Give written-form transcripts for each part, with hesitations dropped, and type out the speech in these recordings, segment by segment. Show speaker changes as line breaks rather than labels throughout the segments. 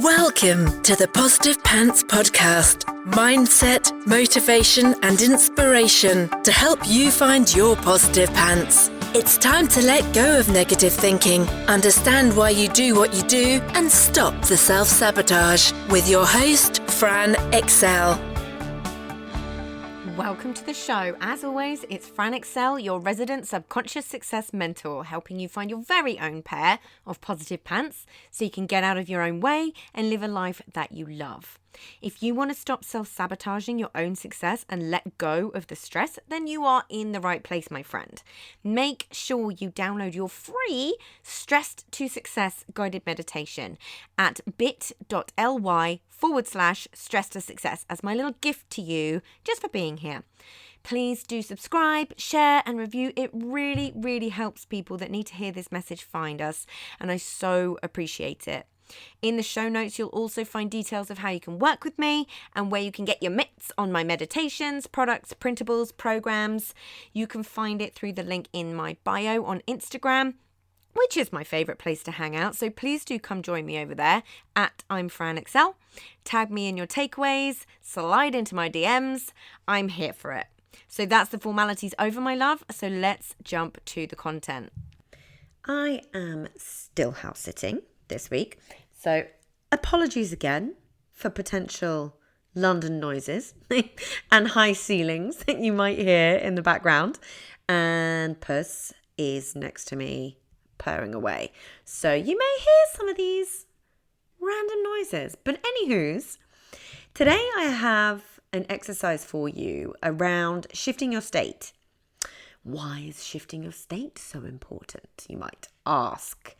Welcome to the Positive Pants Podcast. Mindset, motivation and inspiration to help you find your positive pants. It's time to let go of negative thinking, understand why you do what you do and stop the self-sabotage with your host, Fran Excel.
Welcome to the show. As always, it's Fran Excel, your resident subconscious success mentor, helping you find your very own pair of positive pants so you can get out of your own way and live a life that you love. If you want to stop self-sabotaging your own success and let go of the stress, then you are in the right place, my friend. Make sure you download your free Stressed to Success guided meditation at bit.ly/stress to success as my little gift to you just for being here. Please do subscribe, share and review. It really, really helps people that need to hear this message find us, and I so appreciate it. In the show notes, you'll also find details of how you can work with me and where you can get your mitts on my meditations, products, printables, programs. You can find it through the link in my bio on Instagram, which is my favorite place to hang out. So please do come join me over there at I'm Fran Excel. Tag me in your takeaways, slide into my DMs. I'm here for it. So that's the formalities over, my love. So let's jump to the content. I am still house sitting this week. So apologies again for potential London noises and high ceilings that you might hear in the background. And Puss is next to me purring away. So you may hear some of these random noises. But anywho's, today I have an exercise for you around shifting your state. Why is shifting your state so important, you might ask?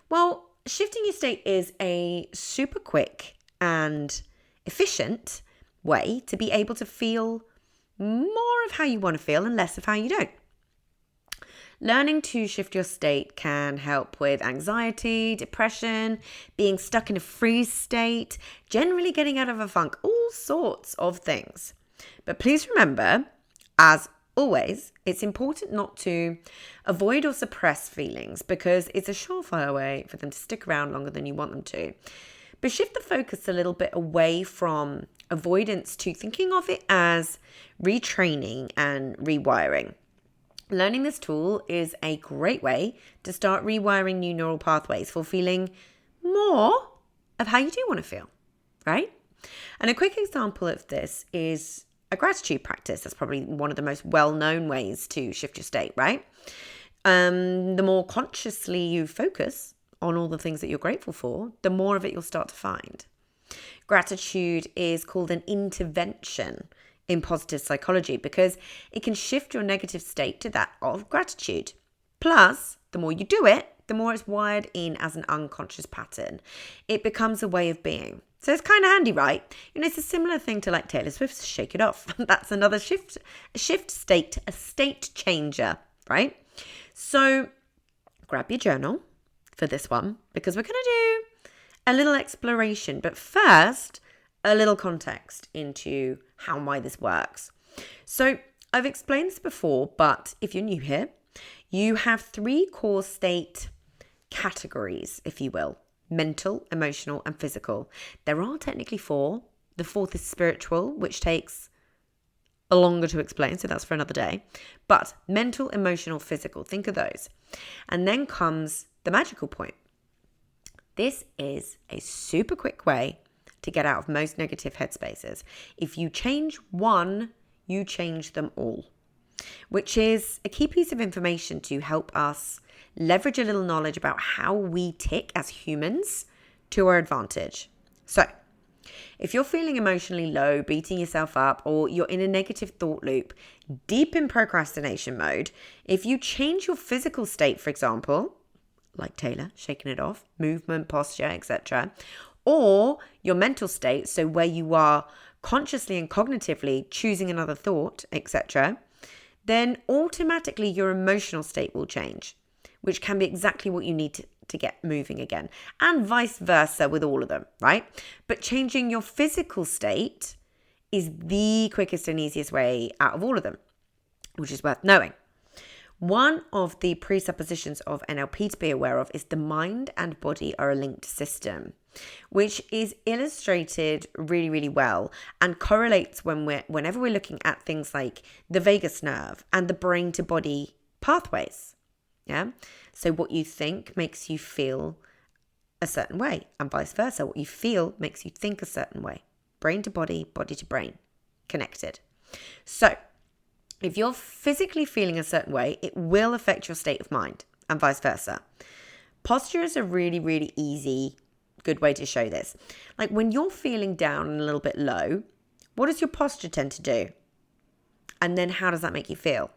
Well, shifting your state is a super quick and efficient way to be able to feel more of how you want to feel and less of how you don't. Learning to shift your state can help with anxiety, depression, being stuck in a freeze state, generally getting out of a funk, all sorts of things. But please remember, as always, it's important not to avoid or suppress feelings because it's a surefire way for them to stick around longer than you want them to. But shift the focus a little bit away from avoidance to thinking of it as retraining and rewiring. Learning this tool is a great way to start rewiring new neural pathways for feeling more of how you do want to feel, right? And a quick example of this is a gratitude practice. That's probably one of the most well-known ways to shift your state, right? The more consciously you focus on all the things that you're grateful for, the more of it you'll start to find. Gratitude is called an intervention in positive psychology because it can shift your negative state to that of gratitude. Plus, the more you do it, the more it's wired in as an unconscious pattern. It becomes a way of being. So it's kind of handy, right? It's a similar thing to like Taylor Swift's Shake It Off. That's another shift state, a state changer, right? So grab your journal for this one because we're going to do a little exploration. But first, a little context into how and why this works. So I've explained this before, but if you're new here, you have 3 core state categories, if you will. Mental, emotional, and physical. There are technically 4. The 4th is spiritual, which takes a longer to explain, so that's for another day. But mental, emotional, physical, think of those. And then comes the magical point. This is a super quick way to get out of most negative headspaces. If you change one, you change them all, which is a key piece of information to help us leverage a little knowledge about how we tick as humans to our advantage. So, if you're feeling emotionally low, beating yourself up, or you're in a negative thought loop, deep in procrastination mode, if you change your physical state, for example, like Taylor, shaking it off, movement, posture, etc., or your mental state, so where you are consciously and cognitively choosing another thought, etc., then automatically your emotional state will change, which can be exactly what you need to get moving again, and vice versa with all of them, right? But changing your physical state is the quickest and easiest way out of all of them, which is worth knowing. One of the presuppositions of NLP to be aware of is the mind and body are a linked system. which is illustrated really, really well and correlates whenever we're looking at things like the vagus nerve and the brain to body pathways. Yeah. So what you think makes you feel a certain way, and vice versa. What you feel makes you think a certain way. Brain to body, body to brain, connected. So if you're physically feeling a certain way, it will affect your state of mind, and vice versa. Posture is a really, really easy, good way to show this. Like when you're feeling down and a little bit low, what does your posture tend to do? And then how does that make you feel?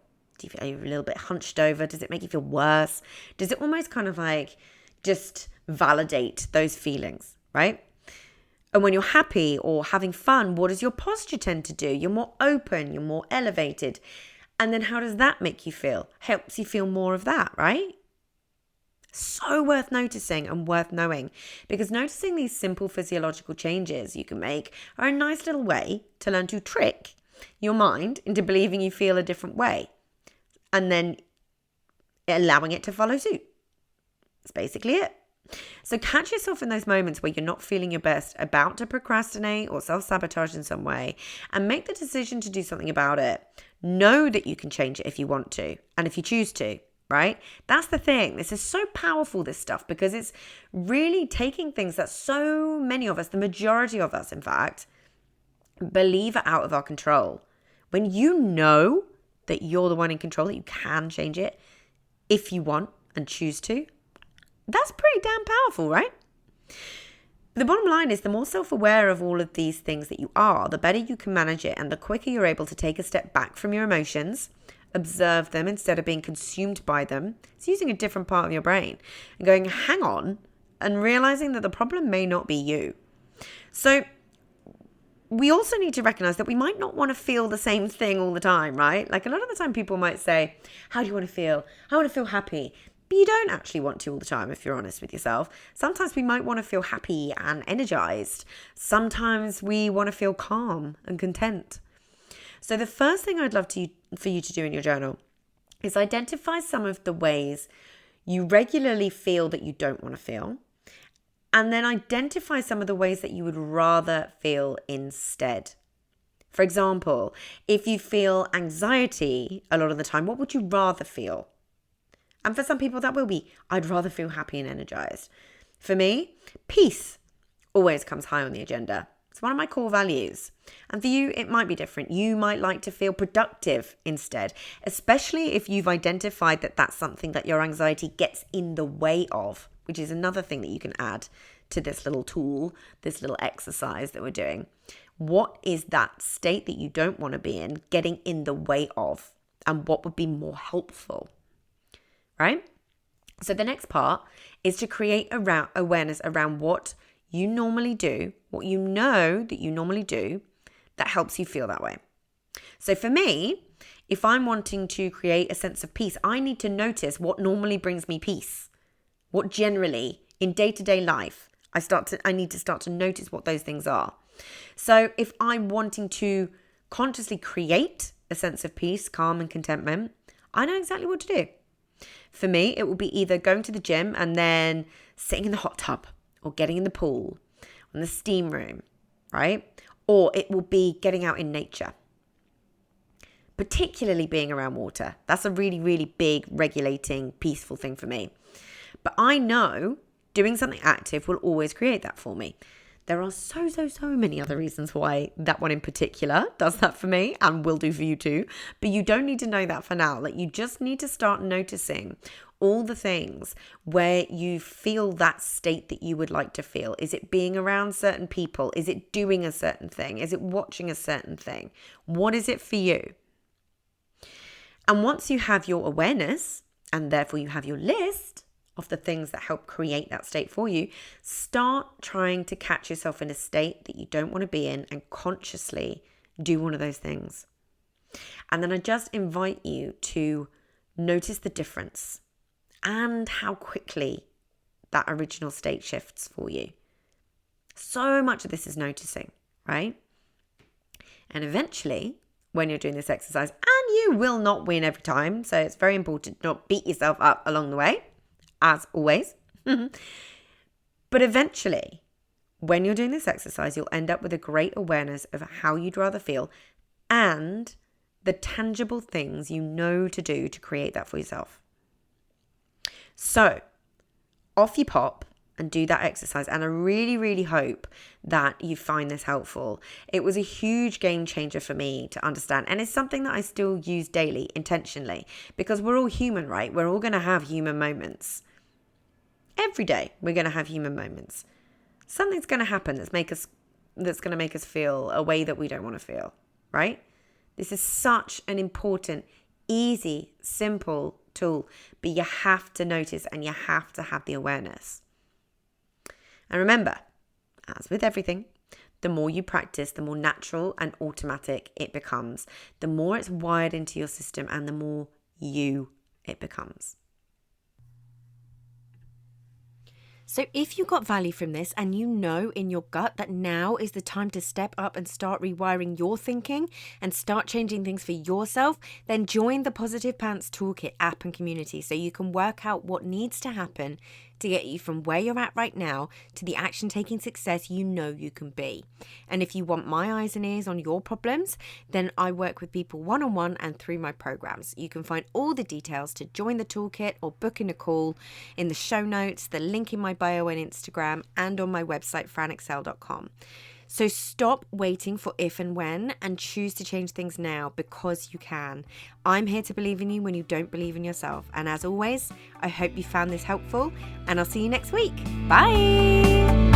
Are you a little bit hunched over? Does it make you feel worse? Does it almost kind of like just validate those feelings, right? And when you're happy or having fun, what does your posture tend to do? You're more open, you're more elevated. And then how does that make you feel? Helps you feel more of that, right? So worth noticing and worth knowing, because noticing these simple physiological changes you can make are a nice little way to learn to trick your mind into believing you feel a different way and then allowing it to follow suit. That's basically it. So catch yourself in those moments where you're not feeling your best, about to procrastinate or self-sabotage in some way, and make the decision to do something about it. Know that you can change it if you want to and if you choose to, right? That's the thing. This is so powerful, this stuff, because it's really taking things that so many of us, the majority of us, in fact, believe are out of our control. When you know that you're the one in control, that you can change it if you want and choose to, that's pretty damn powerful, right? The bottom line is the more self-aware of all of these things that you are, the better you can manage it, and the quicker you're able to take a step back from your emotions, observe them instead of being consumed by them. It's using a different part of your brain and going, hang on, and realizing that the problem may not be you. So we also need to recognize that we might not want to feel the same thing all the time, right? Like a lot of the time people might say, how do you want to feel? I want to feel happy. But you don't actually want to all the time, if you're honest with yourself. Sometimes we might want to feel happy and energized. Sometimes we want to feel calm and content. So the first thing I'd love for you to do in your journal is identify some of the ways you regularly feel that you don't want to feel, and then identify some of the ways that you would rather feel instead. For example, if you feel anxiety a lot of the time, what would you rather feel? And for some people that will be, I'd rather feel happy and energized. For me, peace always comes high on the agenda. It's one of my core values. And for you, it might be different. You might like to feel productive instead, especially if you've identified that that's something that your anxiety gets in the way of, which is another thing that you can add to this little tool, this little exercise that we're doing. What is that state that you don't want to be in getting in the way of? And what would be more helpful? Right? So the next part is to create awareness around what you normally do, what you know that you normally do that helps you feel that way. So for me, if I'm wanting to create a sense of peace, I need to notice what normally brings me peace. What generally in day-to-day life, I need to start to notice what those things are. So if I'm wanting to consciously create a sense of peace, calm and contentment, I know exactly what to do. For me, it will be either going to the gym and then sitting in the hot tub or getting in the pool or in the steam room, right? Or it will be getting out in nature, particularly being around water. That's a really, really big, regulating, peaceful thing for me. But I know doing something active will always create that for me. There are so many other reasons why that one in particular does that for me and will do for you too. But you don't need to know that for now. Like, you just need to start noticing all the things where you feel that state that you would like to feel. Is it being around certain people? Is it doing a certain thing? Is it watching a certain thing? What is it for you? And once you have your awareness, and therefore you have your list of the things that help create that state for you, start trying to catch yourself in a state that you don't want to be in and consciously do one of those things. And then I just invite you to notice the difference and how quickly that original state shifts for you. So much of this is noticing, right? And eventually, when you're doing this exercise, and you will not win every time, so it's very important to not beat yourself up along the way, as always. But eventually, when you're doing this exercise, you'll end up with a great awareness of how you'd rather feel and the tangible things you know to do to create that for yourself. So, off you pop and do that exercise. And I really, really hope that you find this helpful. It was a huge game changer for me to understand. And it's something that I still use daily, intentionally, because we're all human, right? We're all going to have human moments. Every day, we're going to have human moments. Something's going to happen that's going to make us feel a way that we don't want to feel, right? This is such an important, easy, simple tool, but you have to notice and you have to have the awareness. And remember, as with everything, the more you practice, the more natural and automatic it becomes. The more it's wired into your system and the more you it becomes. So if you got value from this and you know in your gut that now is the time to step up and start rewiring your thinking and start changing things for yourself, then join the Positive Pants Toolkit app and community so you can work out what needs to happen to get you from where you're at right now to the action-taking success you know you can be. And if you want my eyes and ears on your problems, then I work with people one-on-one and through my programs. You can find all the details to join the toolkit or book in a call in the show notes, the link in my bio on Instagram, and on my website, franexcel.com. So stop waiting for if and when and choose to change things now because you can. I'm here to believe in you when you don't believe in yourself. And as always, I hope you found this helpful and I'll see you next week. Bye.